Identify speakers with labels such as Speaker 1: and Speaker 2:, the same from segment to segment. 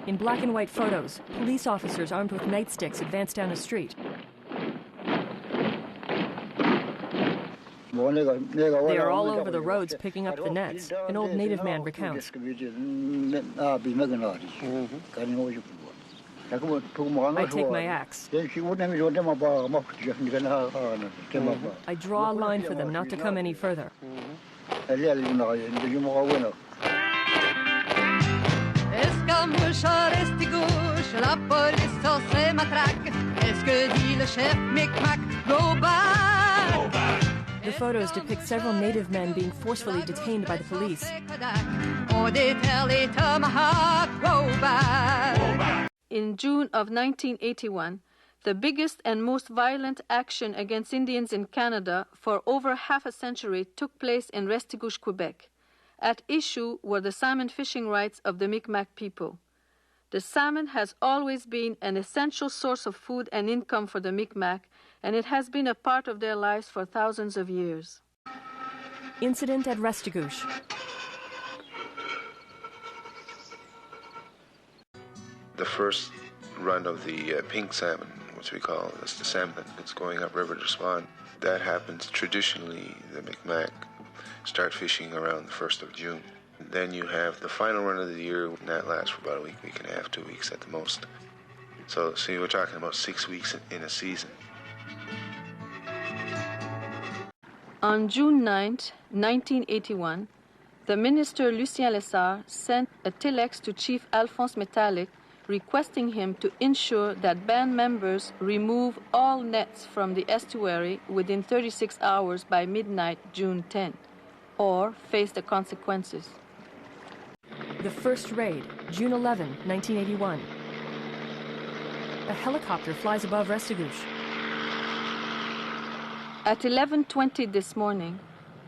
Speaker 1: In black and white photos, police officers armed with nightsticks advance down a street. They are all over the roads picking up the nets, an old native man recounts. I take my axe. I draw a line for them not to come any further.
Speaker 2: Restigouche, la police sur ses matraques. Est-ce que dit le chef Micmac? Go back!
Speaker 1: The photos depict several native men being forcefully detained by the police.
Speaker 3: In June of 1981, the biggest and most violent action against Indians in Canada for over half a century took place in Restigouche, Quebec. At issue were the salmon fishing rights of the Micmac people. The salmon has always been an essential source of food and income for the Micmac, and it has been a part of their lives for thousands of years.
Speaker 1: Incident at Restigouche.
Speaker 4: The first run of the pink salmon, which we call that's the salmon that's going upriver to spawn, that happens traditionally. The Micmac start fishing around the 1st of June. Then you have the final run of the year, and that lasts for about a week, week and a half, 2 weeks at the most. So we're talking about 6 weeks in a season.
Speaker 3: On June 9, 1981, the minister Lucien Lessard sent a telex to Chief Alphonse Metallic requesting him to ensure that band members remove all nets from the estuary within 36 hours by midnight, June 10, or face the consequences.
Speaker 1: The first raid, June 11, 1981. A helicopter flies above Restigouche.
Speaker 3: At 11:20 this morning,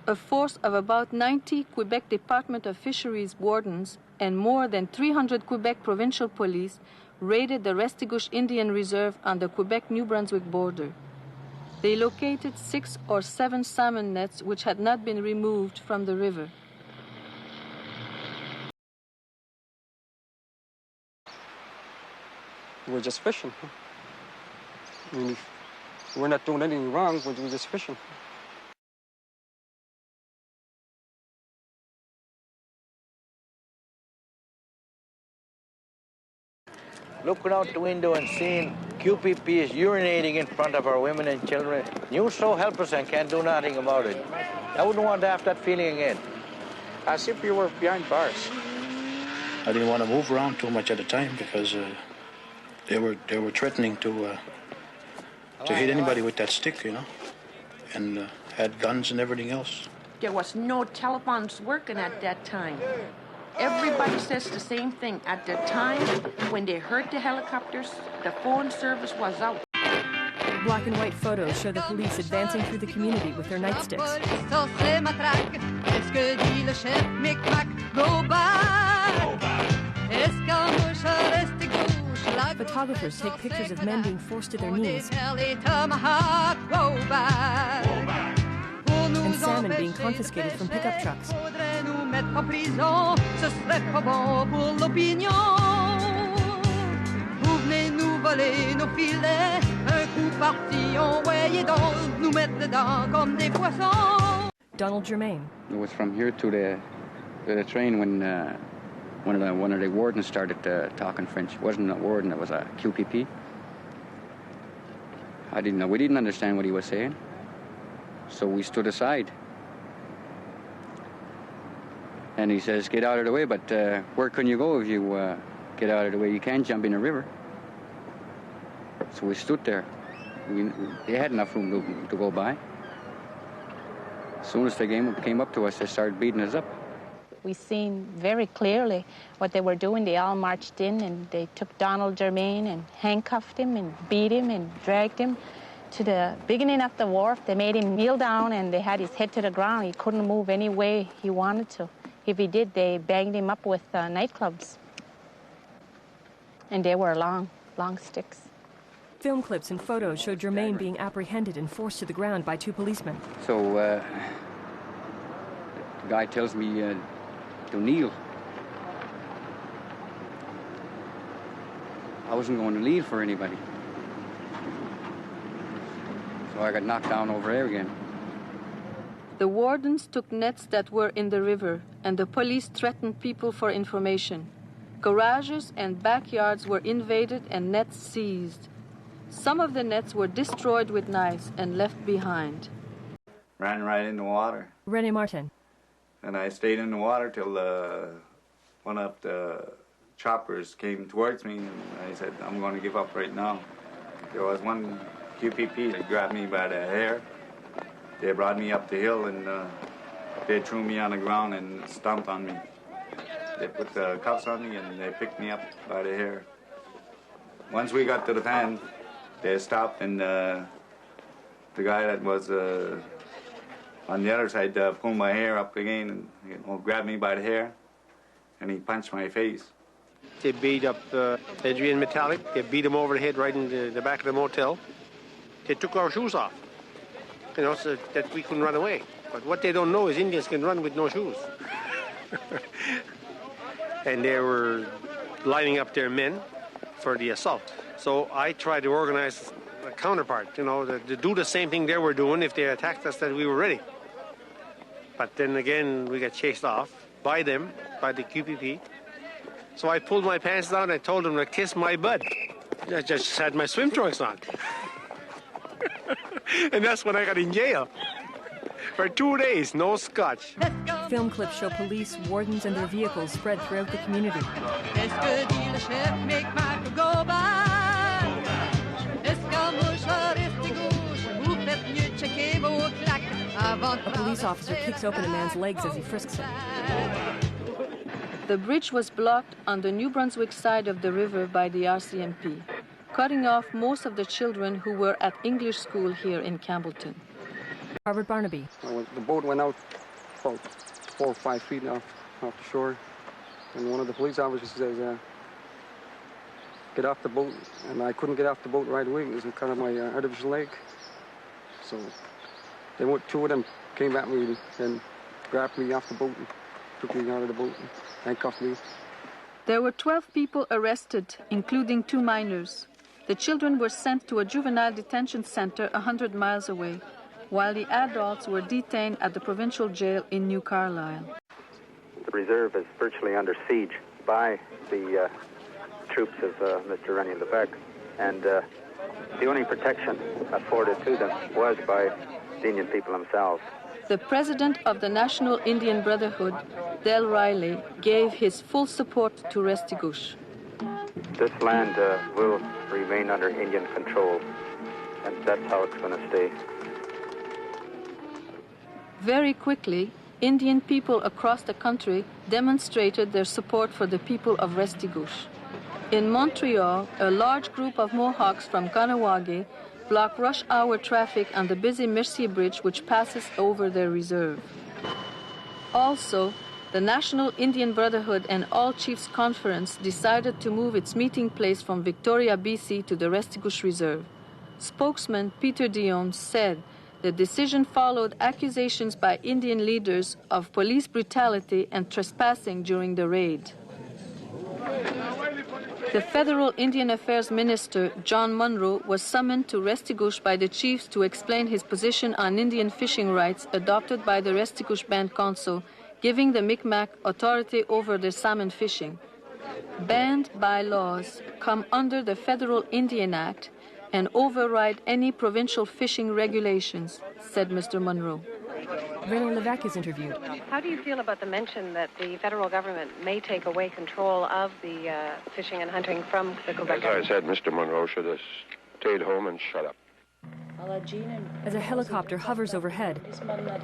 Speaker 3: a force of about 90 Quebec Department of Fisheries wardens and more than 300 Quebec Provincial Police raided the Restigouche Indian Reserve on the Quebec-New Brunswick border. They located 6 or 7 salmon nets which had not been removed from the river.
Speaker 5: We're just fishing. I mean, we're not doing anything wrong, we're just fishing.
Speaker 6: Looking out the window and seeing QPPs urinating in front of our women and children. You so helpless and can't do nothing about it. I wouldn't want to have that feeling again.
Speaker 5: As if we were behind bars.
Speaker 7: I didn't want to move around too much at the time because they were threatening to hit anybody with that stick, you know, and had guns and everything else.
Speaker 8: There was no telephones working at that time. Everybody says the same thing. At the time when they heard the helicopters, the phone service was out.
Speaker 1: Black and white photos show the police advancing through the community with their nightsticks. Photographers take pictures of men being forced to their knees and salmon being confiscated from pickup trucks. Donald Germain.
Speaker 9: It was from here to the train when one of the wardens started talking French. It wasn't a warden, it was a QPP. We didn't understand what he was saying. So we stood aside. And he says, get out of the way, but where can you go if you get out of the way? You can't jump in the river. So we stood there. They had enough room to go by. As soon as they came up to us, they started beating us up.
Speaker 10: We seen very clearly what they were doing. They all marched in and they took Donald Germain and handcuffed him and beat him and dragged him to the beginning of the wharf. They made him kneel down and they had his head to the ground. He couldn't move any way he wanted to. If he did, they banged him up with nightclubs. And they were long sticks.
Speaker 1: Film clips and photos show Germain being apprehended and forced to the ground by 2 policemen.
Speaker 9: So the guy tells me to kneel. I wasn't going to leave for anybody. So I got knocked down over there again.
Speaker 3: The wardens took nets that were in the river, and the police threatened people for information. Garages and backyards were invaded and nets seized. Some of the nets were destroyed with knives and left behind.
Speaker 11: Ran right in the water.
Speaker 1: René Martin.
Speaker 11: And I stayed in the water till one of the choppers came towards me, and I said, I'm going to give up right now. There was one QPP that grabbed me by the hair. They brought me up the hill, and they threw me on the ground and stomped on me. They put the cuffs on me, and they picked me up by the hair. Once we got to the van, they stopped, and the guy that was on the other side pulled my hair up again and grabbed me by the hair, and he punched my face.
Speaker 12: They beat up Adrian Metallic. They beat him over the head right in the back of the motel. They took our shoes off, so that we couldn't run away. But what they don't know is Indians can run with no shoes. And they were lining up their men for the assault. So I tried to organize a counterpart, to do the same thing they were doing if they attacked us, that we were ready. But then again, we got chased off by them, by the QPP. So I pulled my pants down and told them to kiss my butt. I just had my swim trunks on. And that's when I got in jail. For 2 days, no scotch.
Speaker 1: Film clips show police, wardens, and their vehicles spread throughout the community. A police officer kicks open a man's legs as he frisks him.
Speaker 3: The bridge was blocked on the New Brunswick side of the river by the RCMP, cutting off most of the children who were at English school here in Campbellton.
Speaker 1: Robert Barnaby.
Speaker 5: The boat went out about 4 or 5 feet off the shore, and one of the police officers says, get off the boat, and I couldn't get off the boat right away. It was kind of my artificial leg. So two of them came at me and grabbed me off the boat and took me out of the boat and handcuffed me.
Speaker 3: There were 12 people arrested, including 2 minors. The children were sent to a juvenile detention center 100 miles away, while the adults were detained at the provincial jail in New Carlisle.
Speaker 13: The reserve is virtually under siege by the troops of Mr. René Lévesque, and the only protection afforded to them was by the Indian people themselves.
Speaker 3: The president of the National Indian Brotherhood, Del Riley, gave his full support to Restigouche.
Speaker 13: This land will remain under Indian control, and that's how it's going to stay.
Speaker 3: Very quickly, Indian people across the country demonstrated their support for the people of Restigouche. In Montreal, a large group of Mohawks from Kahnawake blocked rush-hour traffic on the busy Mercier Bridge, which passes over their reserve. Also, the National Indian Brotherhood and All Chiefs Conference decided to move its meeting place from Victoria, BC to the Restigouche Reserve. Spokesman Peter Dion said the decision followed accusations by Indian leaders of police brutality and trespassing during the raid. The federal Indian Affairs Minister, John Munro, was summoned to Restigouche by the chiefs to explain his position on Indian fishing rights adopted by the Restigouche Band Council, giving the Micmac authority over their salmon fishing. Band bylaws come under the Federal Indian Act and override any provincial fishing regulations, said Mr. Munro.
Speaker 1: René Lévesque is interviewed.
Speaker 14: How do you feel about the mention that the federal government may take away control of the fishing and hunting from the Quebec government?
Speaker 15: As I said, Mr. Munro should have stayed home and shut up.
Speaker 1: As a helicopter hovers overhead,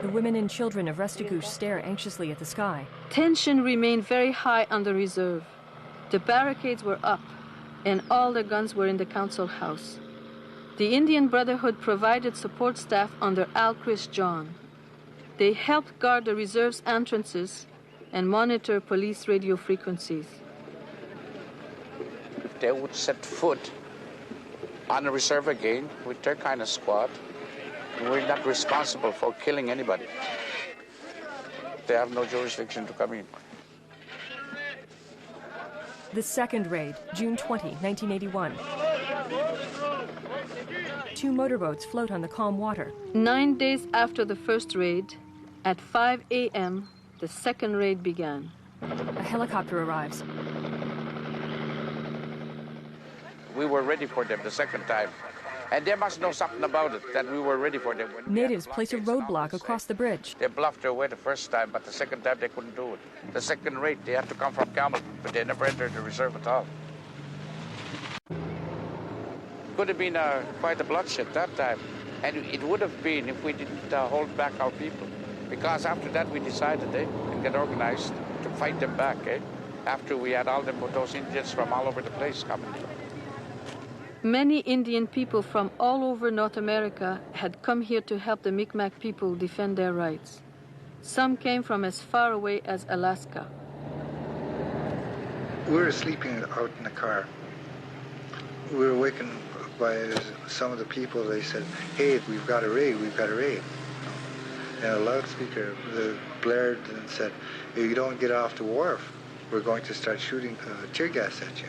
Speaker 1: the women and children of Restigouche stare anxiously at the sky.
Speaker 3: Tension remained very high on the reserve. The barricades were up, and all the guns were in the council house. The Indian Brotherhood provided support staff under Al Chris John. They helped guard the reserve's entrances and monitor police radio frequencies.
Speaker 16: If they would set foot on the reserve again with their kind of squad, we're not responsible for killing anybody. They have no jurisdiction to come in.
Speaker 1: The second raid, June 20, 1981. 2 motorboats float on the calm water.
Speaker 3: 9 days after the first raid, at 5 a.m., the second raid began.
Speaker 1: A helicopter arrives.
Speaker 16: We were ready for them the second time. And they must know something about it, that we were ready for them.
Speaker 1: Natives place a roadblock across the bridge.
Speaker 16: They bluffed their way the first time, but the second time they couldn't do it. The second raid, they had to come from Camel, but they never entered the reserve at all. Could have been quite a bloodshed that time. And it would have been if we didn't hold back our people. Because after that we decided and get organized to fight them back, after we had all those Indians from all over the place coming.
Speaker 3: Many Indian people from all over North America had come here to help the Micmac people defend their rights. Some came from as far away as Alaska.
Speaker 17: We were sleeping out in the car. We were wakened by some of the people. They said, "Hey, we've got a raid, we've got a raid." And a loudspeaker blared and said, "If you don't get off the wharf, we're going to start shooting tear gas at you."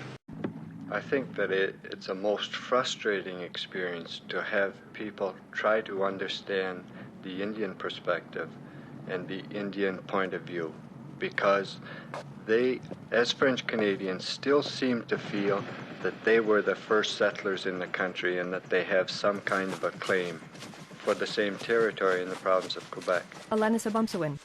Speaker 18: I think that it's a most frustrating experience to have people try to understand the Indian perspective and the Indian point of view, because they, as French Canadians, still seem to feel that they were the first settlers in the country and that they have some kind of a claim for the same territory in the province of Quebec.
Speaker 1: Alanis Obomsawin.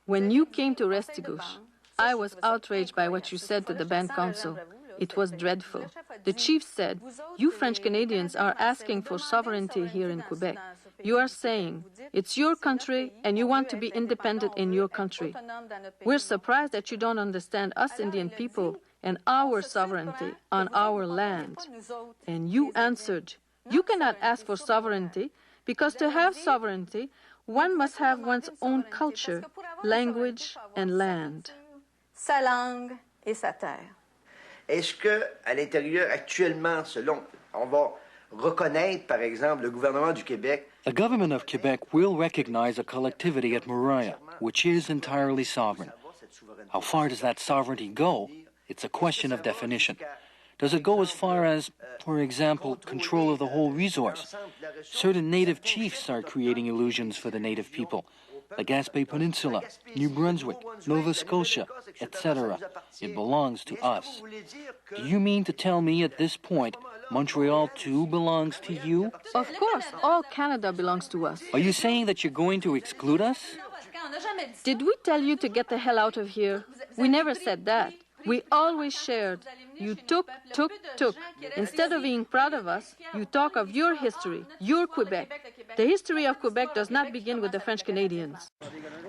Speaker 3: When you came to Restigouche, I was outraged by what you said to the band council. It was dreadful. The chief said, "You French Canadians are asking for sovereignty here in Quebec. You are saying it's your country and you want to be independent in your country. We're surprised that you don't understand us Indian people and our sovereignty on our land." And you answered, "You cannot ask for sovereignty because to have sovereignty, one must have one's own culture, language, and land."
Speaker 19: Sa langue et sa terre. Est-ce qu'à l'intérieur, actuellement, selon, on va reconnaître, par exemple, le gouvernement du Québec?
Speaker 20: The government of Quebec will recognize a collectivity at Moriah, which is entirely sovereign. How far does that sovereignty go? It's a question of definition. Does it go as far as, for example, control of the whole resource? Certain native chiefs are creating illusions for the native people. The Gaspé Peninsula, New Brunswick, Nova Scotia, etc. It belongs to us. Do you mean to tell me at this point Montreal too belongs to you?
Speaker 3: Of course, all Canada belongs to us.
Speaker 20: Are you saying that you're going to exclude us?
Speaker 3: Did we tell you to get the hell out of here? We never said that. We always shared. You took. Instead of being proud of us, you talk of your history, your Quebec. The history of Quebec does not begin with the French Canadians.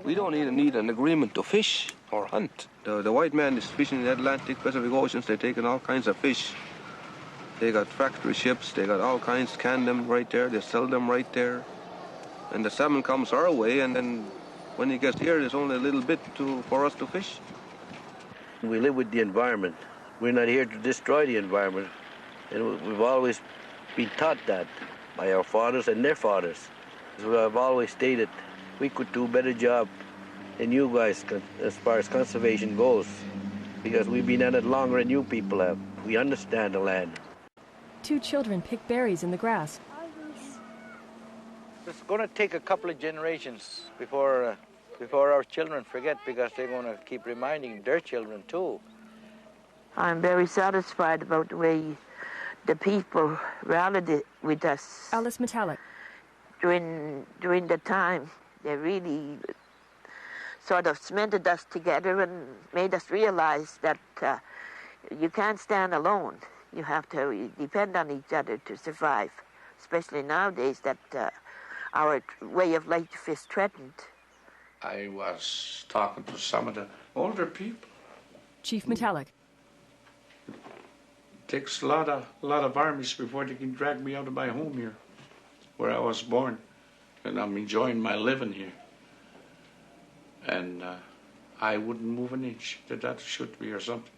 Speaker 21: We don't even need an agreement to fish or hunt. The white man is fishing in the Atlantic, Pacific Oceans. They're taking all kinds of fish. They got factory ships. They got all kinds, can them right there. They sell them right there. And the salmon comes our way, and then when he gets here, there's only a little bit for us to fish.
Speaker 22: We live with the environment. We're not here to destroy the environment. And we've always been taught that by our fathers and their fathers. So I've always stated we could do a better job than you guys as far as conservation goes, because we've been at it longer than you people have. We understand the land.
Speaker 1: 2 children pick berries in the grass.
Speaker 6: It's going to take a couple of generations before our children forget, because they're going to keep reminding their children too.
Speaker 23: I'm very satisfied about the way the people rallied with us.
Speaker 1: Alice Metallic.
Speaker 23: During the time, they really sort of cemented us together and made us realize that you can't stand alone. You have to depend on each other to survive, especially nowadays that our way of life is threatened.
Speaker 16: I was talking to some of the older people.
Speaker 1: Chief Metallic.
Speaker 24: It takes a lot of armies before they can drag me out of my home here, where I was born, and I'm enjoying my living here. And I wouldn't move an inch. That should be or something.